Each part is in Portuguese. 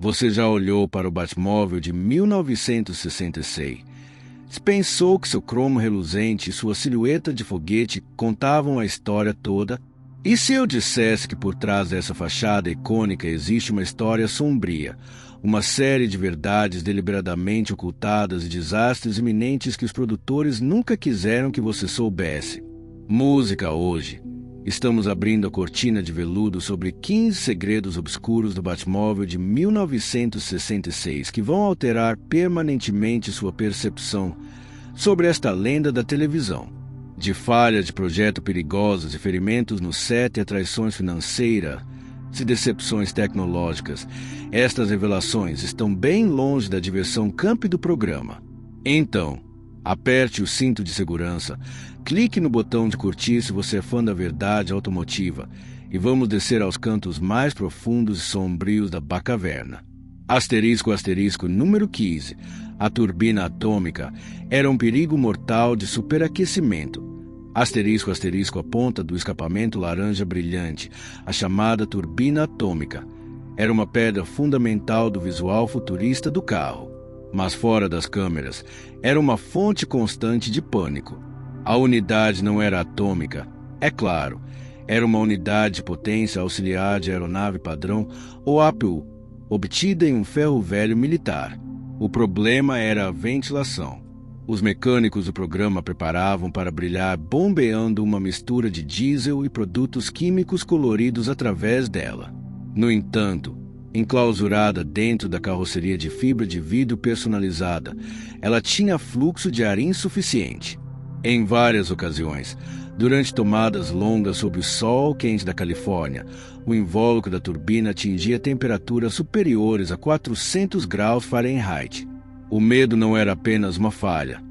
Você já olhou para o Batmóvel de 1966? Pensou que seu cromo reluzente e sua silhueta de foguete contavam a história toda? E se eu dissesse que por trás dessa fachada icônica existe uma história sombria, uma série de verdades deliberadamente ocultadas e desastres iminentes que os produtores nunca quiseram que você soubesse? Música hoje. Estamos abrindo a cortina de veludo sobre 15 segredos obscuros do Batmóvel de 1966 que vão alterar permanentemente sua percepção sobre esta lenda da televisão. De falhas de projeto perigosas e ferimentos no set e traições financeiras e decepções tecnológicas, estas revelações estão bem longe da diversão camp do programa. Então, aperte o cinto de segurança, clique no botão de curtir se você é fã da verdade automotiva e vamos descer aos cantos mais profundos e sombrios da Batcaverna. Asterisco número 15. A turbina atômica era um perigo mortal de superaquecimento. Asterisco a ponta do escapamento laranja brilhante, a chamada turbina atômica. Era uma pedra fundamental do visual futurista do carro. Mas fora das câmeras, era uma fonte constante de pânico. A unidade não era atômica, é claro. Era uma unidade de potência auxiliar de aeronave padrão ou APU, obtida em um ferro velho militar. O problema era a ventilação. Os mecânicos do programa preparavam para brilhar bombeando uma mistura de diesel e produtos químicos coloridos através dela. No entanto, enclausurada dentro da carroceria de fibra de vidro personalizada, ela tinha fluxo de ar insuficiente. Em várias ocasiões, durante tomadas longas sob o sol quente da Califórnia, o invólucro da turbina atingia temperaturas superiores a 400 graus Fahrenheit. O medo não era apenas uma falha.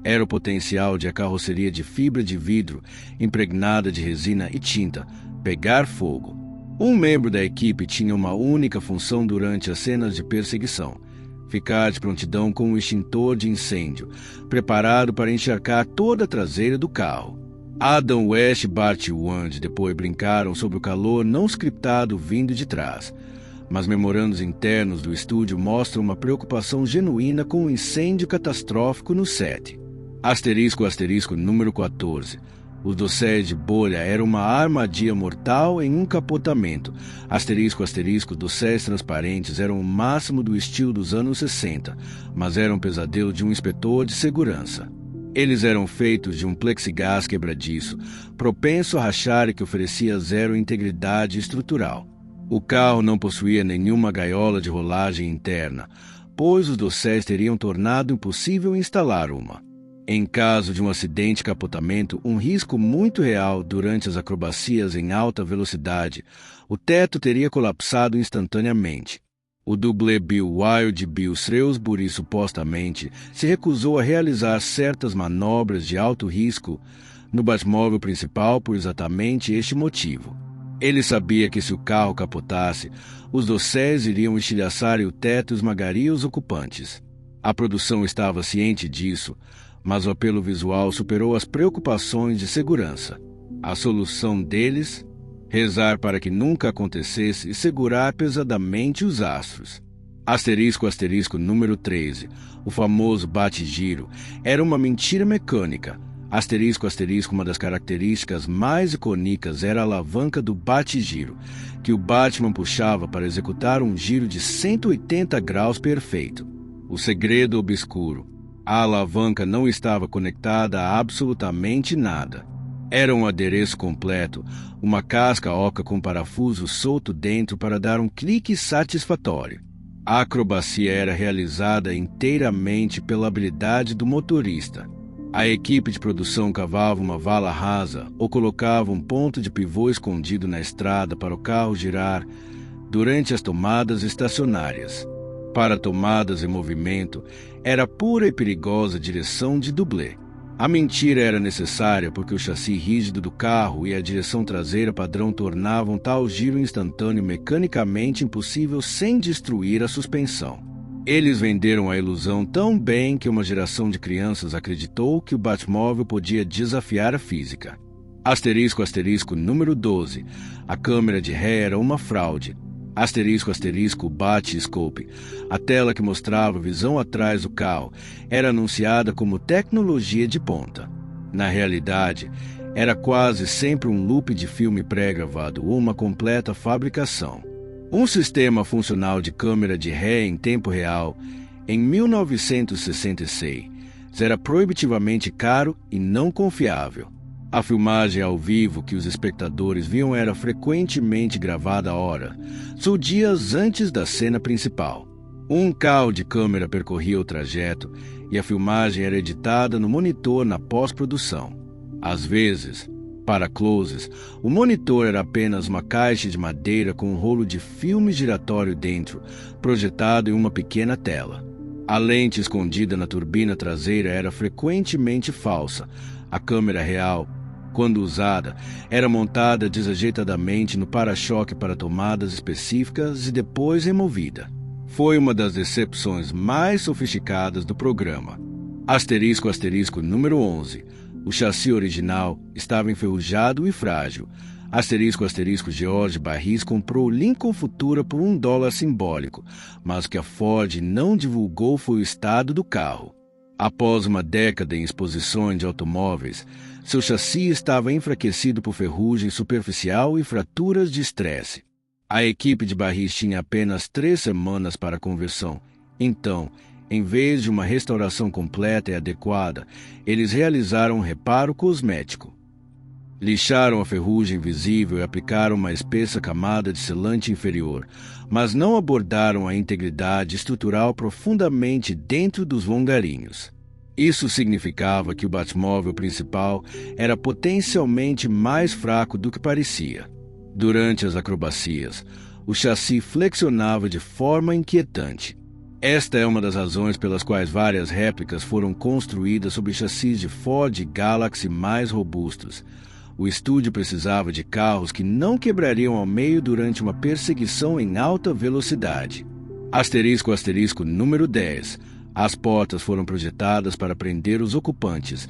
Era o potencial de a carroceria de fibra de vidro, impregnada de resina e tinta, pegar fogo. Um membro da equipe tinha uma única função durante as cenas de perseguição: ficar de prontidão com um extintor de incêndio, preparado para encharcar toda a traseira do carro. Adam West e Bart Wand depois brincaram sobre o calor não scriptado vindo de trás, mas memorandos internos do estúdio mostram uma preocupação genuína com o incêndio catastrófico no set. Asterisco número 14. Os dosséis de bolha eram uma armadilha mortal em um capotamento. Asterisco, dosséis transparentes eram o máximo do estilo dos anos 60, mas eram um pesadelo de um inspetor de segurança. Eles eram feitos de um plexigás quebradiço, propenso a rachar e que oferecia zero integridade estrutural. O carro não possuía nenhuma gaiola de rolagem interna, pois os dosséis teriam tornado impossível instalar uma. Em caso de um acidente de capotamento, um risco muito real durante as acrobacias em alta velocidade, o teto teria colapsado instantaneamente. O dublê Bill Wilde Bill Shrewsbury supostamente se recusou a realizar certas manobras de alto risco no Batmóvel principal por exatamente este motivo. Ele sabia que se o carro capotasse, os dosséis iriam estilhaçar e o teto esmagaria os ocupantes. A produção estava ciente disso, mas o apelo visual superou as preocupações de segurança. A solução deles: rezar para que nunca acontecesse e segurar pesadamente os astros. Asterisco número 13. O famoso bate-giro era uma mentira mecânica. Asterisco, uma das características mais icônicas era a alavanca do bate-giro, que o Batman puxava para executar um giro de 180 graus perfeito. O segredo obscuro: a alavanca não estava conectada a absolutamente nada. Era um adereço completo, uma casca oca com parafuso solto dentro para dar um clique satisfatório. A acrobacia era realizada inteiramente pela habilidade do motorista. A equipe de produção cavava uma vala rasa ou colocava um ponto de pivô escondido na estrada para o carro girar durante as tomadas estacionárias. Para tomadas em movimento, era pura e perigosa direção de dublê. A mentira era necessária porque o chassi rígido do carro e a direção traseira padrão tornavam tal giro instantâneo mecanicamente impossível sem destruir a suspensão. Eles venderam a ilusão tão bem que uma geração de crianças acreditou que o Batmóvel podia desafiar a física. Asterisco número 12. A câmera de ré era uma fraude. Bate-scope, a tela que mostrava a visão atrás do carro, era anunciada como tecnologia de ponta. Na realidade, era quase sempre um loop de filme pré-gravado ou uma completa fabricação. Um sistema funcional de câmera de ré em tempo real, em 1966, era proibitivamente caro e não confiável. A filmagem ao vivo que os espectadores viam era frequentemente gravada a hora, ou dias antes da cena principal. Um carro de câmera percorria o trajeto e a filmagem era editada no monitor na pós-produção. Às vezes, para closes, o monitor era apenas uma caixa de madeira com um rolo de filme giratório dentro, projetado em uma pequena tela. A lente escondida na turbina traseira era frequentemente falsa. A câmera real, quando usada, era montada desajeitadamente no para-choque para tomadas específicas e depois removida. Foi uma das decepções mais sofisticadas do programa. Número 11. O chassi original estava enferrujado e frágil. George Barris comprou o Lincoln Futura por $1 simbólico, mas o que a Ford não divulgou foi o estado do carro. Após uma década em exposições de automóveis, seu chassi estava enfraquecido por ferrugem superficial e fraturas de estresse. A equipe de Barris tinha apenas 3 semanas para a conversão. Então, em vez de uma restauração completa e adequada, eles realizaram um reparo cosmético. Lixaram a ferrugem visível e aplicaram uma espessa camada de selante inferior, mas não abordaram a integridade estrutural profundamente dentro dos longarinhos. Isso significava que o Batmóvel principal era potencialmente mais fraco do que parecia. Durante as acrobacias, o chassi flexionava de forma inquietante. Esta é uma das razões pelas quais várias réplicas foram construídas sobre chassis de Ford e Galaxy mais robustos. O estúdio precisava de carros que não quebrariam ao meio durante uma perseguição em alta velocidade. Número 10. As portas foram projetadas para prender os ocupantes.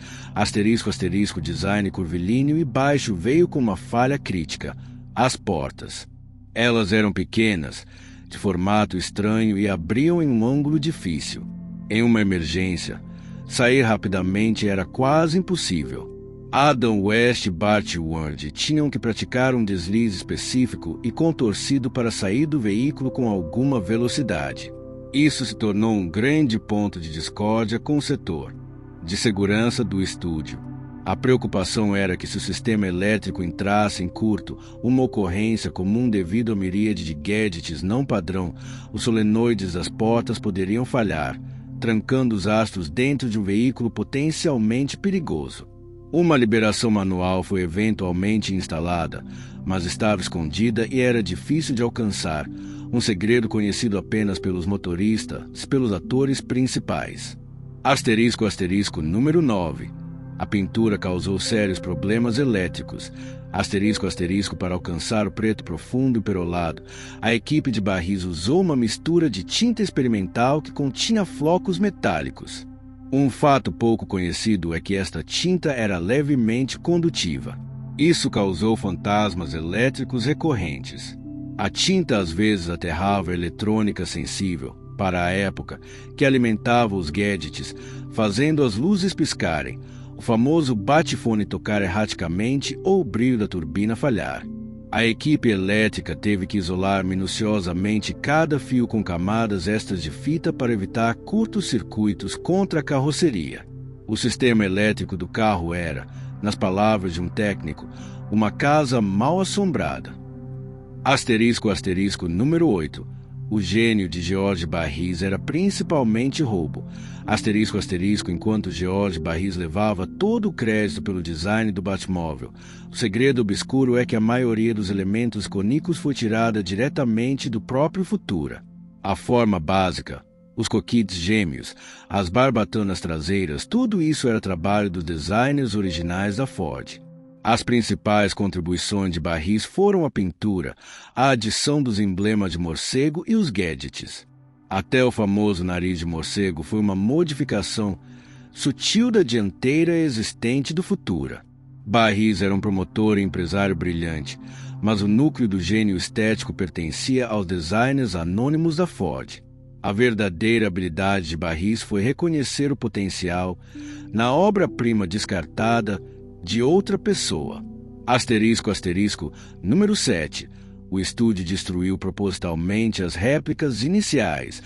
Design curvilíneo e baixo veio com uma falha crítica. As portas. Elas eram pequenas, de formato estranho e abriam em um ângulo difícil. Em uma emergência, sair rapidamente era quase impossível. Adam West e Bart Ward tinham que praticar um deslize específico e contorcido para sair do veículo com alguma velocidade. Isso se tornou um grande ponto de discórdia com o setor de segurança do estúdio. A preocupação era que se o sistema elétrico entrasse em curto, uma ocorrência comum devido à miríade de gadgets não padrão, os solenoides das portas poderiam falhar, trancando os astros dentro de um veículo potencialmente perigoso. Uma liberação manual foi eventualmente instalada, mas estava escondida e era difícil de alcançar, um segredo conhecido apenas pelos motoristas e pelos atores principais. Número 9. A pintura causou sérios problemas elétricos. Para alcançar o preto profundo e perolado, a equipe de Barris usou uma mistura de tinta experimental que continha flocos metálicos. Um fato pouco conhecido é que esta tinta era levemente condutiva. Isso causou fantasmas elétricos recorrentes. A tinta às vezes aterrava a eletrônica sensível, para a época, que alimentava os gadgets, fazendo as luzes piscarem, o famoso bate-fone tocar erraticamente ou o brilho da turbina falhar. A equipe elétrica teve que isolar minuciosamente cada fio com camadas extras de fita para evitar curtos-circuitos contra a carroceria. O sistema elétrico do carro era, nas palavras de um técnico, uma casa mal assombrada. Número 8. O gênio de George Barris era principalmente roubo. Enquanto George Barris levava todo o crédito pelo design do Batmóvel. O segredo obscuro é que a maioria dos elementos icônicos foi tirada diretamente do próprio Futura. A forma básica, os cockpits gêmeos, as barbatanas traseiras, tudo isso era trabalho dos designers originais da Ford. As principais contribuições de Barris foram a pintura, a adição dos emblemas de morcego e os gadgets. Até o famoso nariz de morcego foi uma modificação sutil da dianteira existente do Futura. Barris era um promotor e empresário brilhante, mas o núcleo do gênio estético pertencia aos designers anônimos da Ford. A verdadeira habilidade de Barris foi reconhecer o potencial na obra-prima descartada de outra pessoa. Número 7. O estúdio destruiu propositalmente as réplicas iniciais.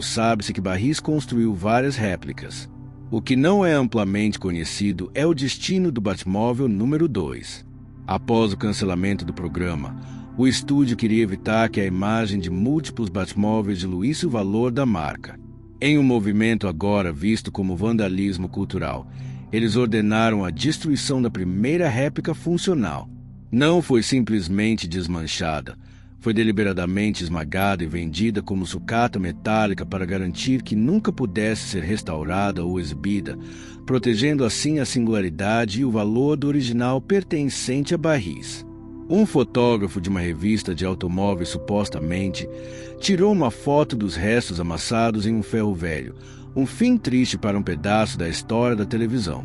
Sabe-se que Barris construiu várias réplicas. O que não é amplamente conhecido é o destino do Batmóvel número 2. Após o cancelamento do programa, o estúdio queria evitar que a imagem de múltiplos Batmóveis diluísse o valor da marca. Em um movimento agora visto como vandalismo cultural, eles ordenaram a destruição da primeira réplica funcional. Não foi simplesmente desmanchada, foi deliberadamente esmagada e vendida como sucata metálica para garantir que nunca pudesse ser restaurada ou exibida, protegendo assim a singularidade e o valor do original pertencente a Barris. Um fotógrafo de uma revista de automóveis supostamente tirou uma foto dos restos amassados em um ferro velho, um fim triste para um pedaço da história da televisão.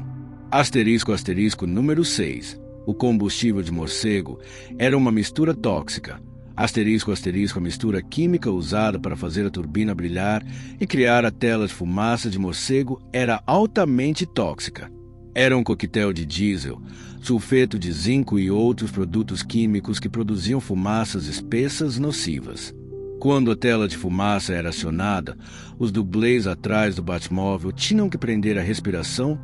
Número 6. O combustível de morcego era uma mistura tóxica. A mistura química usada para fazer a turbina brilhar e criar a tela de fumaça de morcego era altamente tóxica. Era um coquetel de diesel, sulfeto de zinco e outros produtos químicos que produziam fumaças espessas nocivas. Quando a tela de fumaça era acionada, os dublês atrás do Batmóvel tinham que prender a respiração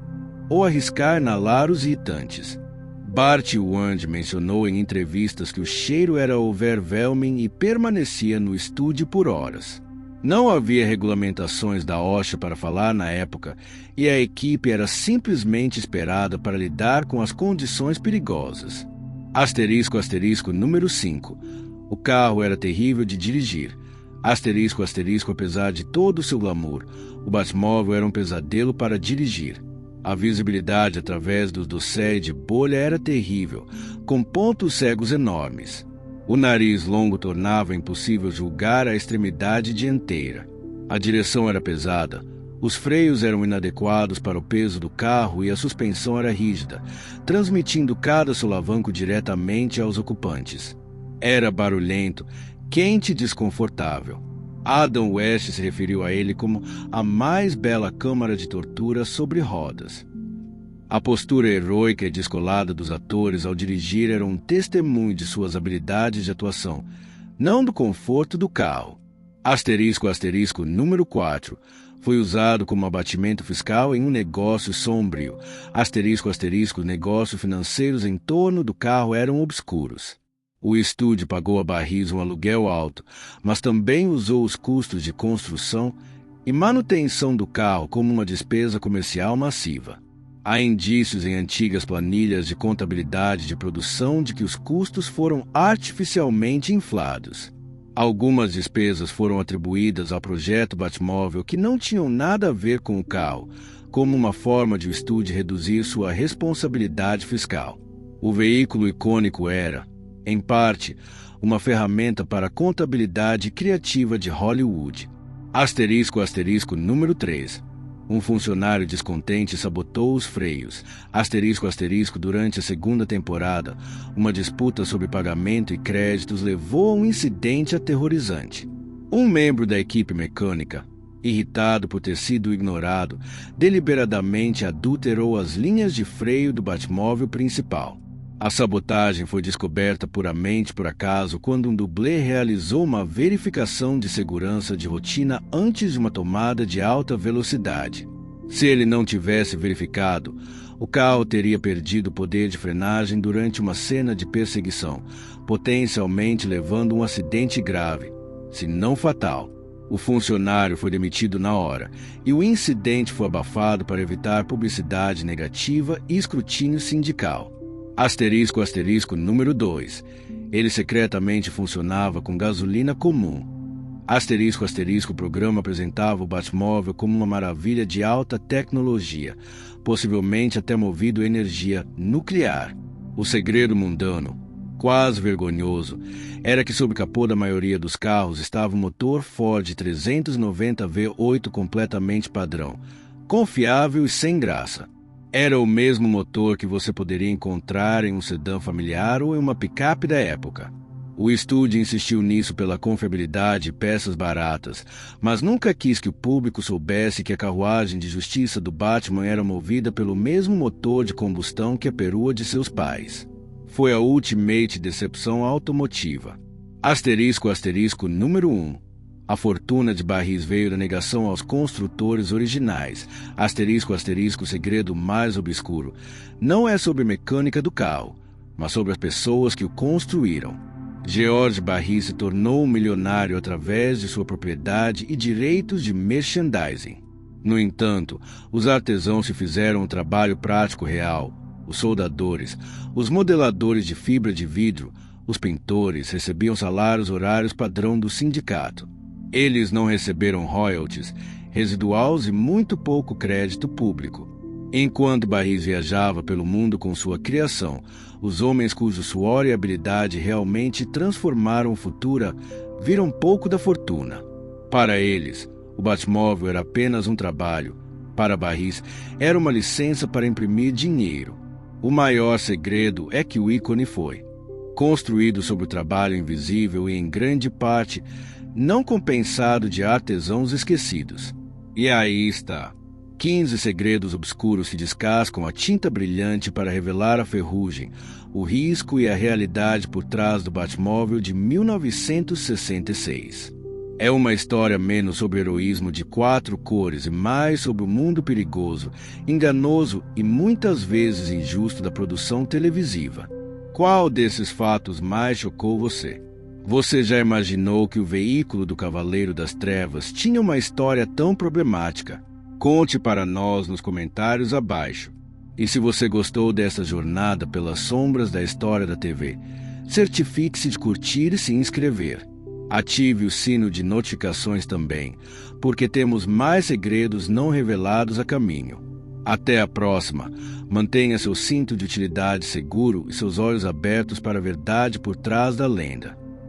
ou arriscar inalar os irritantes. Bart Wand mencionou em entrevistas que o cheiro era overwhelming e permanecia no estúdio por horas. Não havia regulamentações da OSHA para falar na época e a equipe era simplesmente esperada para lidar com as condições perigosas. Número 5. O carro era terrível de dirigir. Apesar de todo o seu glamour, o Batmóvel era um pesadelo para dirigir. A visibilidade através do dossiê de bolha era terrível, com pontos cegos enormes. O nariz longo tornava impossível julgar a extremidade dianteira. A direção era pesada, os freios eram inadequados para o peso do carro e a suspensão era rígida, transmitindo cada solavanco diretamente aos ocupantes. Era barulhento, quente e desconfortável. Adam West se referiu a ele como a mais bela câmara de tortura sobre rodas. A postura heroica e descolada dos atores ao dirigir era um testemunho de suas habilidades de atuação, não do conforto do carro. Número 4. Foi usado como abatimento fiscal em um negócio sombrio. Negócios financeiros em torno do carro eram obscuros. O estúdio pagou a Barris um aluguel alto, mas também usou os custos de construção e manutenção do carro como uma despesa comercial massiva. Há indícios em antigas planilhas de contabilidade de produção de que os custos foram artificialmente inflados. Algumas despesas foram atribuídas ao projeto Batmóvel que não tinham nada a ver com o carro, como uma forma de o estúdio reduzir sua responsabilidade fiscal. O veículo icônico era, em parte, uma ferramenta para a contabilidade criativa de Hollywood. Número 3. Um funcionário descontente sabotou os freios. Durante a segunda temporada, uma disputa sobre pagamento e créditos levou a um incidente aterrorizante. Um membro da equipe mecânica, irritado por ter sido ignorado, deliberadamente adulterou as linhas de freio do Batmóvel principal. A sabotagem foi descoberta puramente por acaso quando um dublê realizou uma verificação de segurança de rotina antes de uma tomada de alta velocidade. Se ele não tivesse verificado, o carro teria perdido o poder de frenagem durante uma cena de perseguição, potencialmente levando a um acidente grave, se não fatal. O funcionário foi demitido na hora e o incidente foi abafado para evitar publicidade negativa e escrutínio sindical. Número 2. Ele secretamente funcionava com gasolina comum. O programa apresentava o Batmóvel como uma maravilha de alta tecnologia, possivelmente até movido a energia nuclear. O segredo mundano, quase vergonhoso, era que sob o capô da maioria dos carros estava um motor Ford 390 V8 completamente padrão, confiável e sem graça. Era o mesmo motor que você poderia encontrar em um sedã familiar ou em uma picape da época. O estúdio insistiu nisso pela confiabilidade e peças baratas, mas nunca quis que o público soubesse que a carruagem de justiça do Batman era movida pelo mesmo motor de combustão que a perua de seus pais. Foi a ultimate decepção automotiva. Asterisco, asterisco, número 1. A fortuna de barris veio da negação aos construtores originais. Asterisco, asterisco, o segredo mais obscuro. Não é sobre a mecânica do carro, mas sobre as pessoas que o construíram. George Barris se tornou um milionário através de sua propriedade e direitos de merchandising. No entanto, os artesãos se fizeram um trabalho prático real. Os soldadores, os modeladores de fibra de vidro, os pintores recebiam salários horários padrão do sindicato. Eles não receberam royalties, residuais e muito pouco crédito público. Enquanto Barris viajava pelo mundo com sua criação, os homens cujo suor e habilidade realmente transformaram o futuro viram pouco da fortuna. Para eles, o Batmóvel era apenas um trabalho. Para Barris, era uma licença para imprimir dinheiro. O maior segredo é que o ícone foi construído sobre o trabalho invisível e, em grande parte, não compensado de artesãos esquecidos. E aí está. 15 segredos obscuros que descascam a tinta brilhante para revelar a ferrugem, o risco e a realidade por trás do Batmóvel de 1966. É uma história menos sobre o heroísmo de 4 cores e mais sobre o mundo perigoso, enganoso e muitas vezes injusto da produção televisiva. Qual desses fatos mais chocou você? Você já imaginou que o veículo do Cavaleiro das Trevas tinha uma história tão problemática? Conte para nós nos comentários abaixo. E se você gostou dessa jornada pelas sombras da história da TV, certifique-se de curtir e se inscrever. Ative o sino de notificações também, porque temos mais segredos não revelados a caminho. Até a próxima. Mantenha seu cinto de utilidade seguro e seus olhos abertos para a verdade por trás da lenda.